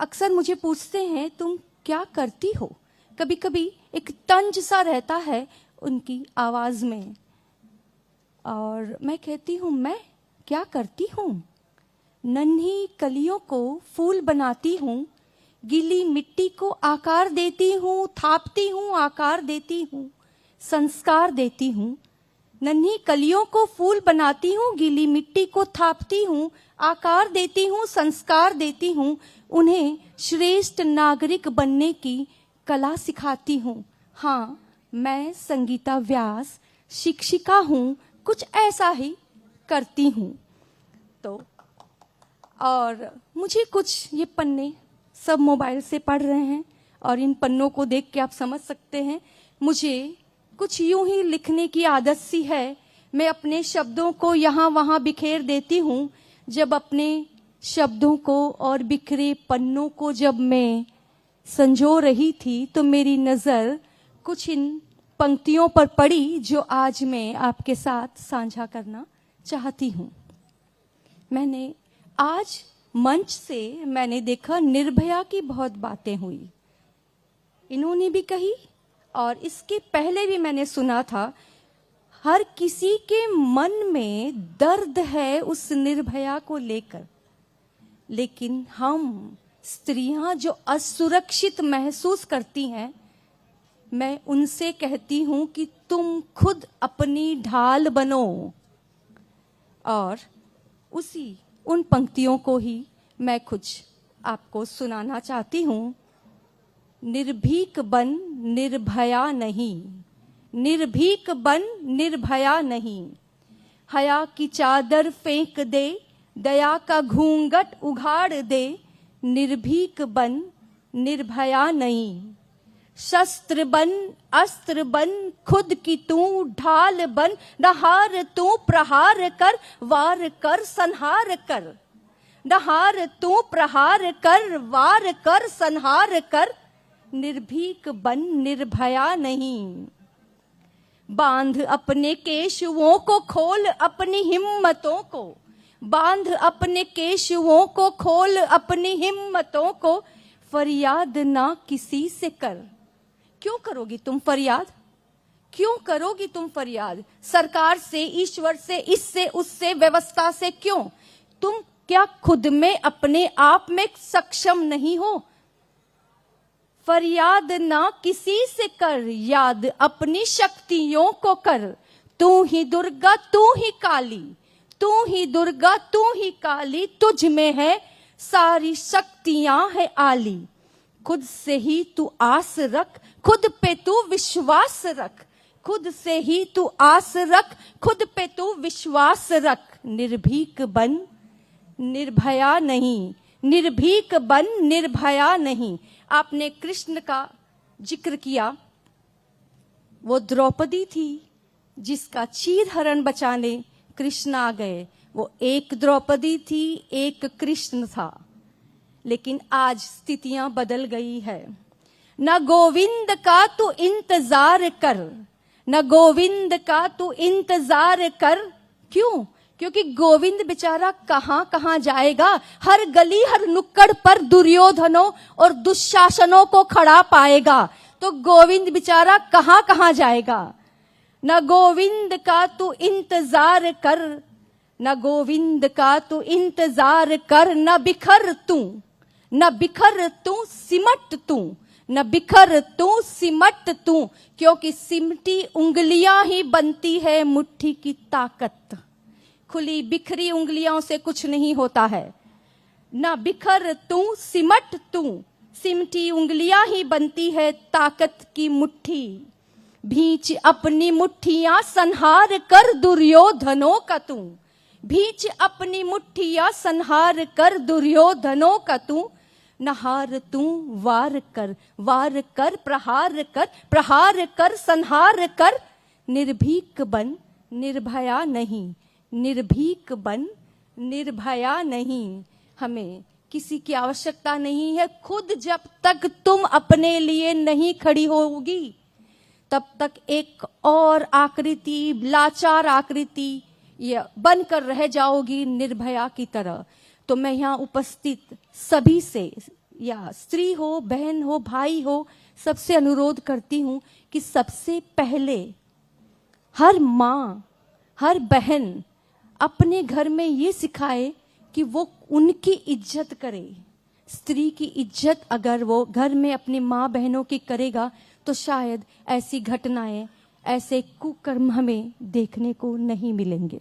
अक्सर मुझे पूछते हैं तुम क्या करती हो। कभी कभी एक तंज सा रहता है उनकी आवाज में, और मैं कहती हूँ मैं क्या करती हूँ। नन्ही कलियों को फूल बनाती हूँ, गीली मिट्टी को आकार देती हूँ, थापती हूँ, आकार देती हूँ, संस्कार देती हूँ। नन्ही कलियों को फूल बनाती हूँ, गीली मिट्टी को थापती हूँ, आकार देती हूँ, संस्कार देती हूँ। उन्हें श्रेष्ठ नागरिक बनने की कला सिखाती हूँ। हाँ, मैं संगीता व्यास शिक्षिका हूँ, कुछ ऐसा ही करती हूँ। तो और मुझे कुछ ये पन्ने सब मोबाइल से पढ़ रहे हैं और इन पन्नों को देख के आप समझ सकते हैं मुझे कुछ यूं ही लिखने की आदत सी है। मैं अपने शब्दों को यहाँ वहाँ बिखेर देती हूँ। जब अपने शब्दों को और बिखरे पन्नों को जब मैं संजो रही थी तो मेरी नज़र कुछ इन पंक्तियों पर पड़ी जो आज मैं आपके साथ साझा करना चाहती हूँ। मैंने आज मंच से मैंने देखा निर्भया की बहुत बातें हुई, इन्होंने भी कही और इसके पहले भी मैंने सुना था। हर किसी के मन में दर्द है उस निर्भया को लेकर, लेकिन हम स्त्रियां जो असुरक्षित महसूस करती हैं, मैं उनसे कहती हूं कि तुम खुद अपनी ढाल बनो। और उन पंक्तियों को ही मैं कुछ आपको सुनाना चाहती हूं। निर्भीक बन निर्भया नहीं, निर्भीक बन निर्भया नहीं। हया की चादर फेंक दे, दया का घूंघट उघाड़ दे। निर्भीक बन निर्भया नहीं। शस्त्र बन अस्त्र बन खुद की तू ढाल बन। नहार तू प्रहार कर, वार कर संहार कर। नहार तू प्रहार कर, वार कर संहार कर। निर्भीक बन निर्भया नहीं। बांध अपने केशवों को, खोल अपनी हिम्मतों को। बांध अपने केशवों को, खोल अपनी हिम्मतों को। फरियाद ना किसी से कर। क्यों करोगी तुम फरियाद? क्यों करोगी तुम फरियाद? सरकार से, ईश्वर से, इससे उससे, व्यवस्था से क्यों? तुम क्या खुद में अपने आप में सक्षम नहीं हो? फरियाद ना किसी से कर, याद अपनी शक्तियों को कर। तू ही दुर्गा तू ही काली, तू ही दुर्गा तू ही काली। तुझ में है सारी शक्तियां है आली। खुद से ही तू आस रख, खुद पे तू विश्वास रख। खुद से ही तू आस रख, खुद पे तू विश्वास रख। निर्भीक बन निर्भया नहीं, निर्भीक बन निर्भया नहीं। आपने कृष्ण का जिक्र किया, वो द्रौपदी थी जिसका चीर हरण बचाने कृष्ण आ गए। वो एक द्रौपदी थी, एक कृष्ण था। लेकिन आज स्थितियां बदल गई है। न गोविंद का तू इंतजार कर, न गोविंद का तू इंतजार कर। क्यों? क्योंकि गोविंद बेचारा कहां कहां जाएगा। हर गली हर नुक्कड़ पर दुर्योधनों और दुशासनों को खड़ा पाएगा, तो गोविंद बेचारा कहां कहां जाएगा। न गोविंद का तू इंतजार कर, न गोविंद का तू इंतजार कर। न बिखर तू, न बिखर तू सिमट तू, न बिखर तू सिमट तू। क्योंकि सिमटी उंगलियां ही बनती है मुट्ठी की ताकत। खुली बिखरी उंगलियों से कुछ नहीं होता है। न बिखर तू सिमट तू, सिमटी उंगलियां ही बनती है ताकत की मुट्ठी। भींच अपनी मुट्ठियां संहार कर दुर्योधनों का तू। भींच अपनी मुट्ठियां संहार कर दुर्योधनों का तू। नहार तू वार कर, वार कर प्रहार कर, प्रहार कर संहार कर। निर्भीक बन निर्भया नहीं, निर्भीक बन निर्भया नहीं। हमें किसी की आवश्यकता नहीं है। खुद जब तक तुम अपने लिए नहीं खड़ी होगी, तब तक एक और आकृति, लाचार आकृति ये बनकर रह जाओगी निर्भया की तरह। तो मैं यहाँ उपस्थित सभी से या स्त्री हो, बहन हो, भाई हो, सबसे अनुरोध करती हूं कि सबसे पहले हर माँ, हर बहन अपने घर में ये सिखाए कि वो उनकी इज्जत करे। स्त्री की इज्जत अगर वो घर में अपनी माँ बहनों की करेगा तो शायद ऐसी घटनाएं, ऐसे कुकर्म हमें देखने को नहीं मिलेंगे।